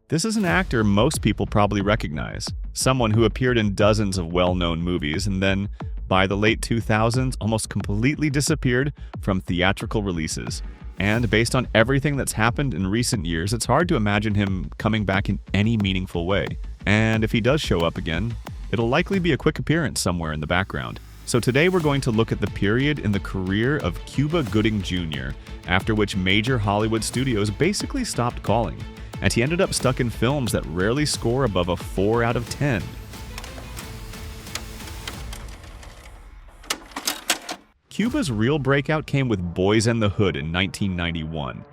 This is an actor most people probably recognize, someone who appeared in dozens of well-known movies and then, by the late 2000s, almost completely disappeared from theatrical releases. And based on everything that's happened in recent years, it's hard to imagine him coming back in any meaningful way. And if he does show up again, it'll likely be a quick appearance somewhere in the background. So today we're going to look at the period in the career of Cuba Gooding Jr., after which major Hollywood studios basically stopped calling, and he ended up stuck in films that rarely score above a 4 out of 10. Cuba's real breakout came with Boyz and the Hood in 1991.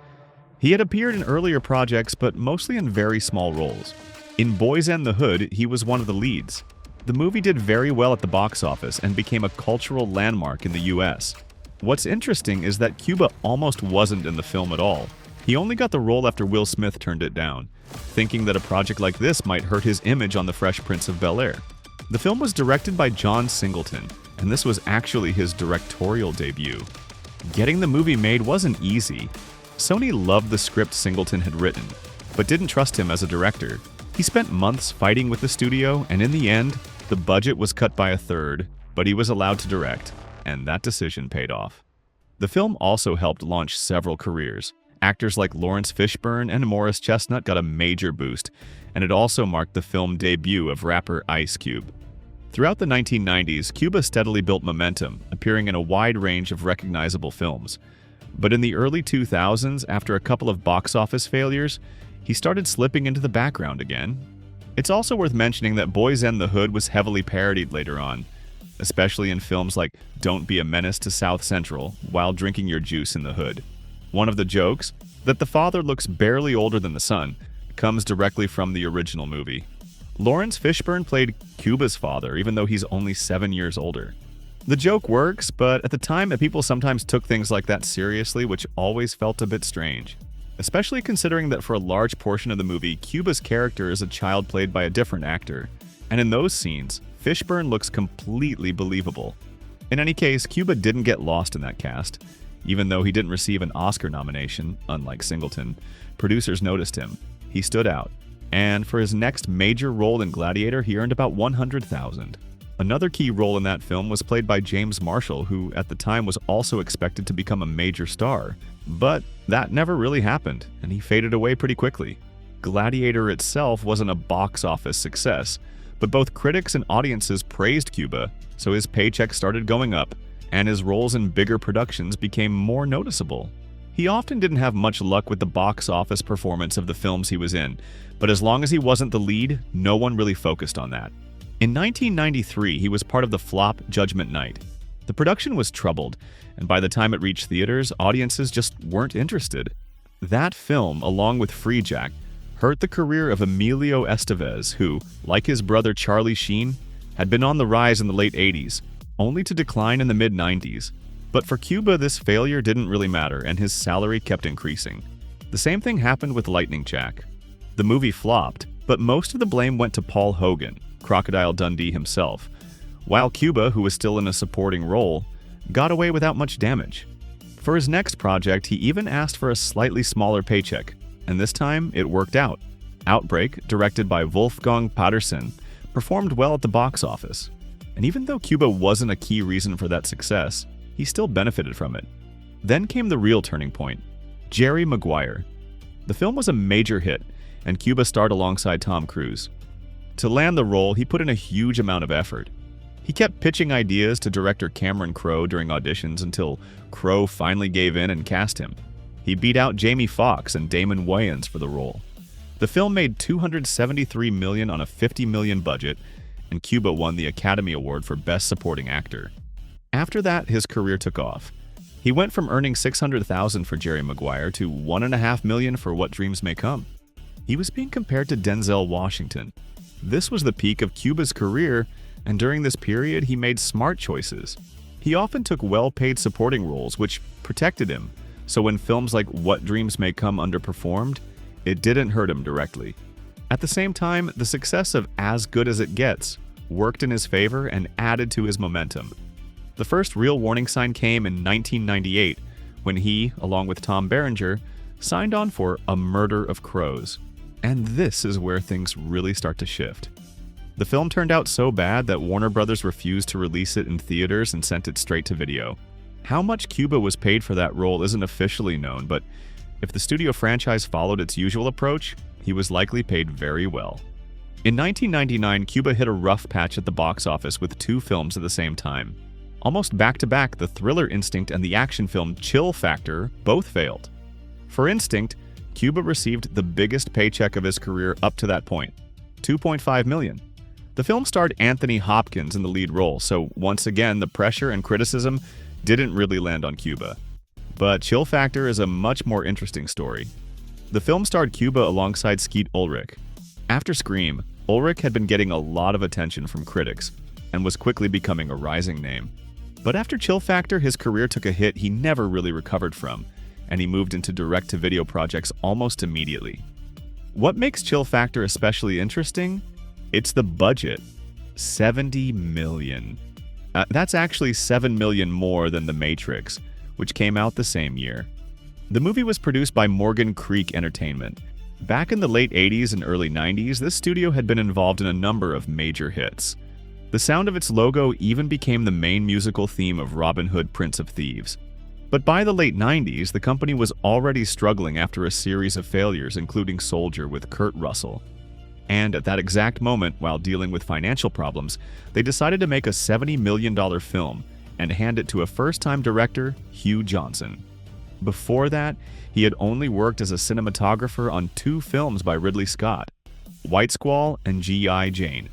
He had appeared in earlier projects, but mostly in very small roles. In Boyz and the Hood, he was one of the leads. The movie did very well at the box office and became a cultural landmark in the US. What's interesting is that Cuba almost wasn't in the film at all. He only got the role after Will Smith turned it down, thinking that a project like this might hurt his image on The Fresh Prince of Bel-Air. The film was directed by John Singleton, and this was actually his directorial debut. Getting the movie made wasn't easy. Sony loved the script Singleton had written, but didn't trust him as a director. He spent months fighting with the studio, and in the end, the budget was cut by a third, but he was allowed to direct, and that decision paid off. The film also helped launch several careers. Actors like Lawrence Fishburne and Morris Chestnut got a major boost, and it also marked the film debut of rapper Ice Cube. Throughout the 1990s, Cuba steadily built momentum, appearing in a wide range of recognizable films. But in the early 2000s, after a couple of box office failures, he started slipping into the background again. It's also worth mentioning that Boyz and the Hood was heavily parodied later on, especially in films like Don't Be a Menace to South Central while drinking your juice in the hood. One of the jokes, that the father looks barely older than the son, comes directly from the original movie. Lawrence Fishburne played Cuba's father, even though he's only 7 years older. The joke works, but at the time, people sometimes took things like that seriously, which always felt a bit strange. Especially considering that for a large portion of the movie, Cuba's character is a child played by a different actor. And in those scenes, Fishburne looks completely believable. In any case, Cuba didn't get lost in that cast. Even though he didn't receive an Oscar nomination, unlike Singleton, producers noticed him. He stood out. And for his next major role in Gladiator, he earned about $100,000. Another key role in that film was played by James Marshall, who at the time was also expected to become a major star. But that never really happened, and he faded away pretty quickly. Gladiator itself wasn't a box office success, but both critics and audiences praised Cuba, so his paycheck started going up, and his roles in bigger productions became more noticeable. He often didn't have much luck with the box office performance of the films he was in, but as long as he wasn't the lead, no one really focused on that. In 1993, he was part of the flop Judgment Night. The production was troubled, and by the time it reached theaters, audiences just weren't interested. That film, along with Free Jack, hurt the career of Emilio Estevez, who, like his brother Charlie Sheen, had been on the rise in the late 80s, only to decline in the mid-90s. But for Cuba, this failure didn't really matter, and his salary kept increasing. The same thing happened with Lightning Jack. The movie flopped, but most of the blame went to Paul Hogan, Crocodile Dundee himself, while Cuba, who was still in a supporting role, got away without much damage. For his next project, he even asked for a slightly smaller paycheck, and this time it worked out. Outbreak, directed by Wolfgang Petersen, performed well at the box office. And even though Cuba wasn't a key reason for that success, he still benefited from it. Then came the real turning point, Jerry Maguire. The film was a major hit, and Cuba starred alongside Tom Cruise. To land the role, he put in a huge amount of effort. He kept pitching ideas to director Cameron Crowe during auditions until Crowe finally gave in and cast him. He beat out Jamie Foxx and Damon Wayans for the role. The film made $273 million on a $50 million budget, and Cuba won the Academy Award for Best Supporting Actor. After that, his career took off. He went from earning $600,000 for Jerry Maguire to $1.5 million for What Dreams May Come. He was being compared to Denzel Washington. This was the peak of Cuba's career, and during this period, he made smart choices. He often took well-paid supporting roles, which protected him, so when films like What Dreams May Come underperformed, it didn't hurt him directly. At the same time, the success of As Good as It Gets worked in his favor and added to his momentum. The first real warning sign came in 1998, when he, along with Tom Berenger, signed on for A Murder of Crows. And this is where things really start to shift. The film turned out so bad that Warner Brothers refused to release it in theaters and sent it straight to video. How much Cuba was paid for that role isn't officially known, but if the studio franchise followed its usual approach, he was likely paid very well. In 1999, Cuba hit a rough patch at the box office with 2 films at the same time. Almost back-to-back, the thriller Instinct and the action film Chill Factor both failed. For Instinct, Cuba received the biggest paycheck of his career up to that point, $2.5 million. The film starred Anthony Hopkins in the lead role, so once again, the pressure and criticism didn't really land on Cuba. But Chill Factor is a much more interesting story. The film starred Cuba alongside Skeet Ulrich. After Scream, Ulrich had been getting a lot of attention from critics and was quickly becoming a rising name. But after Chill Factor, his career took a hit he never really recovered from, and he moved into direct-to-video projects almost immediately. What makes Chill Factor especially interesting? It's the budget. $70 million. That's actually $7 million more than The Matrix, which came out the same year. The movie was produced by Morgan Creek Entertainment. Back in the late 80s and early 90s, this studio had been involved in a number of major hits. The sound of its logo even became the main musical theme of Robin Hood, Prince of Thieves. But by the late 90s, the company was already struggling after a series of failures, including Soldier with Kurt Russell. And at that exact moment, while dealing with financial problems, they decided to make a $70 million film and hand it to a first-time director, Hugh Johnson. Before that, he had only worked as a cinematographer on 2 films by Ridley Scott, White Squall and G.I. Jane.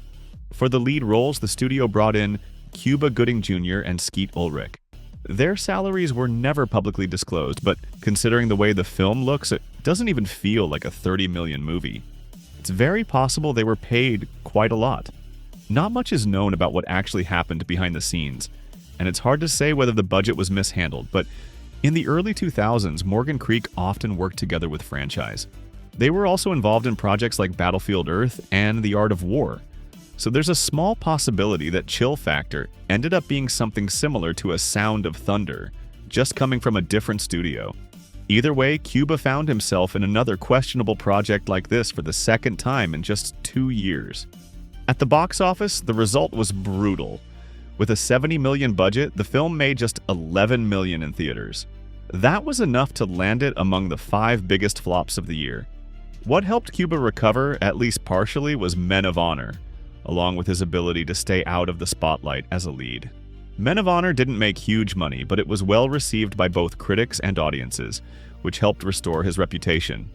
For the lead roles, the studio brought in Cuba Gooding Jr. and Skeet Ulrich. Their salaries were never publicly disclosed, but considering the way the film looks, it doesn't even feel like a $30 million movie. It's very possible they were paid quite a lot. Not much is known about what actually happened behind the scenes, and it's hard to say whether the budget was mishandled, but in the early 2000s, Morgan Creek often worked together with franchise. They were also involved in projects like Battlefield Earth and The Art of War. So there's a small possibility that Chill Factor ended up being something similar to a Sound of Thunder, just coming from a different studio. Either way, Cuba found himself in another questionable project like this for the second time in just 2 years. At the box office, the result was brutal. With a $70 million budget, the film made just $11 million in theaters. That was enough to land it among the 5 biggest flops of the year. What helped Cuba recover, at least partially, was Men of Honor, along with his ability to stay out of the spotlight as a lead. Men of Honor didn't make huge money, but it was well received by both critics and audiences, which helped restore his reputation.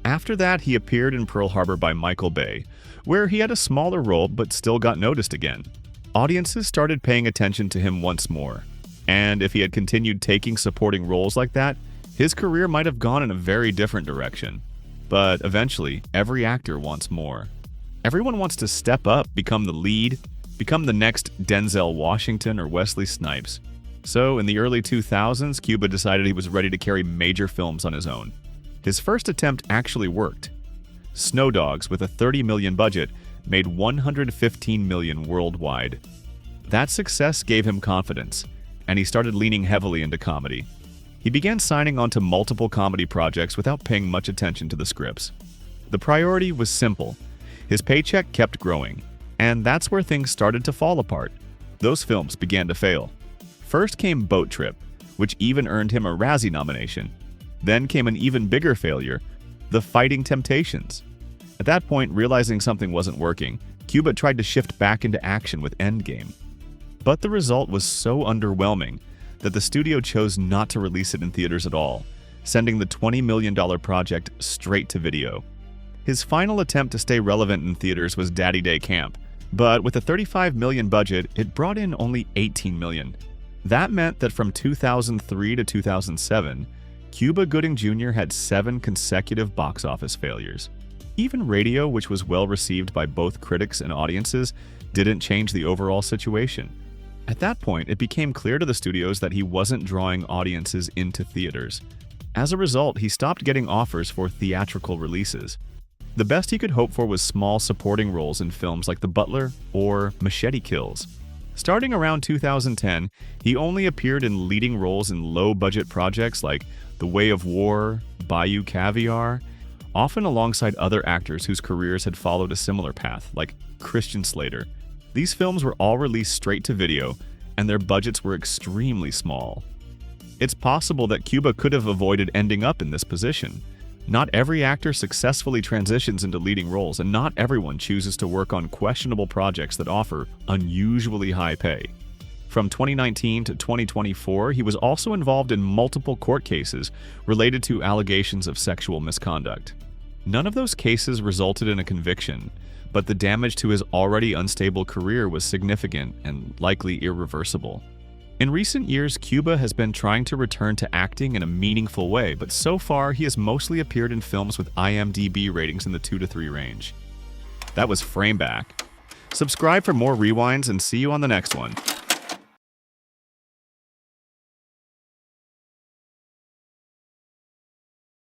After that, he appeared in Pearl Harbor by Michael Bay, where he had a smaller role but still got noticed again. Audiences started paying attention to him once more, and if he had continued taking supporting roles like that, his career might have gone in a very different direction. But eventually, every actor wants more. Everyone wants to step up, become the lead, become the next Denzel Washington or Wesley Snipes. So, in the early 2000s, Cuba decided he was ready to carry major films on his own. His first attempt actually worked. Snow Dogs, with a $30 million budget, made $115 million worldwide. That success gave him confidence, and he started leaning heavily into comedy. He began signing on to multiple comedy projects without paying much attention to the scripts. The priority was simple. His paycheck kept growing, and that's where things started to fall apart. Those films began to fail. First came Boat Trip, which even earned him a Razzie nomination. Then came an even bigger failure, The Fighting Temptations. At that point, realizing something wasn't working, Cuba tried to shift back into action with Endgame. But the result was so underwhelming that the studio chose not to release it in theaters at all, sending the $20 million project straight to video. His final attempt to stay relevant in theaters was Daddy Day Camp, but with a $35 million budget, it brought in only $18 million. That meant that from 2003 to 2007, Cuba Gooding Jr. had 7 consecutive box office failures. Even radio, which was well received by both critics and audiences, didn't change the overall situation. At that point, it became clear to the studios that he wasn't drawing audiences into theaters. As a result, he stopped getting offers for theatrical releases. The best he could hope for was small supporting roles in films like The Butler or Machete Kills. Starting around 2010, he only appeared in leading roles in low-budget projects like The Way of War, Bayou Caviar, often alongside other actors whose careers had followed a similar path, like Christian Slater. These films were all released straight to video, and their budgets were extremely small. It's possible that Cuba could have avoided ending up in this position. Not every actor successfully transitions into leading roles, and not everyone chooses to work on questionable projects that offer unusually high pay. From 2019 to 2024, he was also involved in multiple court cases related to allegations of sexual misconduct. None of those cases resulted in a conviction, but the damage to his already unstable career was significant and likely irreversible. In recent years, Cuba has been trying to return to acting in a meaningful way, but so far he has mostly appeared in films with IMDb ratings in the 2 to 3 range. That was Frameback. Subscribe for more rewinds and see you on the next one.